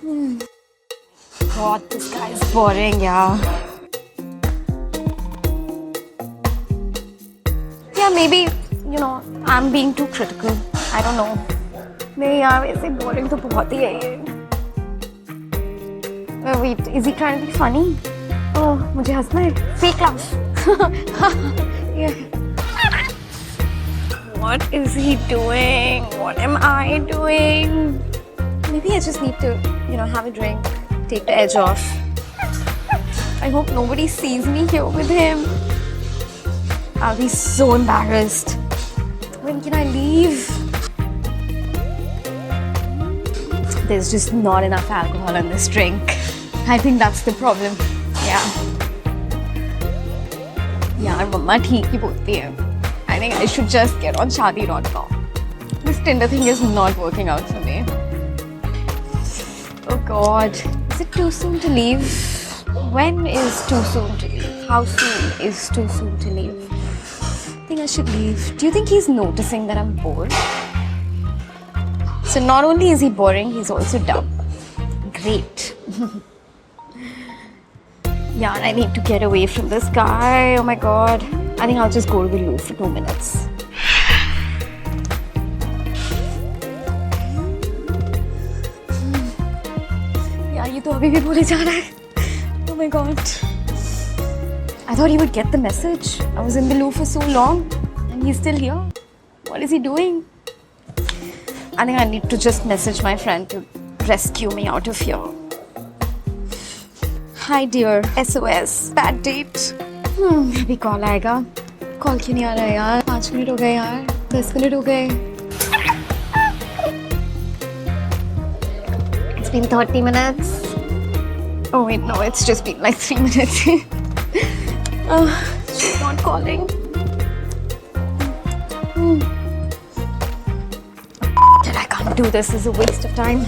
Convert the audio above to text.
God, this guy is boring, yeah. Yeah, maybe, I'm being too critical. I don't know. नहीं यार, ऐसे boring तो बहुत ही है ये. Wait, is he trying to be funny? Oh, मुझे हंसना है. Fake laugh. Yeah. What is he doing? What am I doing? Maybe I just need to, have a drink, take the edge off. I hope nobody sees me here with him. I'll be so embarrassed. When can I leave? There's just not enough alcohol in this drink. I think that's the problem. Yeah. यार मम्मा ठीक ही बोलती है. I think I should just get on shaadi.com. This Tinder thing is not working out for me. Oh God. Is it too soon to leave? When is too soon to leave? How soon is too soon to leave? I think I should leave. Do you think he's noticing that I'm bored? So not only is he boring, he's also dumb. Great. Yeah, I need to get away from this guy. Oh my God. I think I'll just go to the loo for 2 minutes. Yeah, ये तो अभी भी बोले जा रहा है. Oh my God. I thought he would get the message. I was in the loo for so long and he's still here. What is he doing? I think I need to just message my friend to rescue me out of here. Hi dear, SOS, bad date. अभी call आएगा. Call क्यों नहीं आ रहा है यार? 5 minute हो गए यार. 10 मिनट हो गए. It's been 30 minutes. Oh wait, no, it's just been like 3 minutes. She's not calling. I can't do this. This is a waste of time.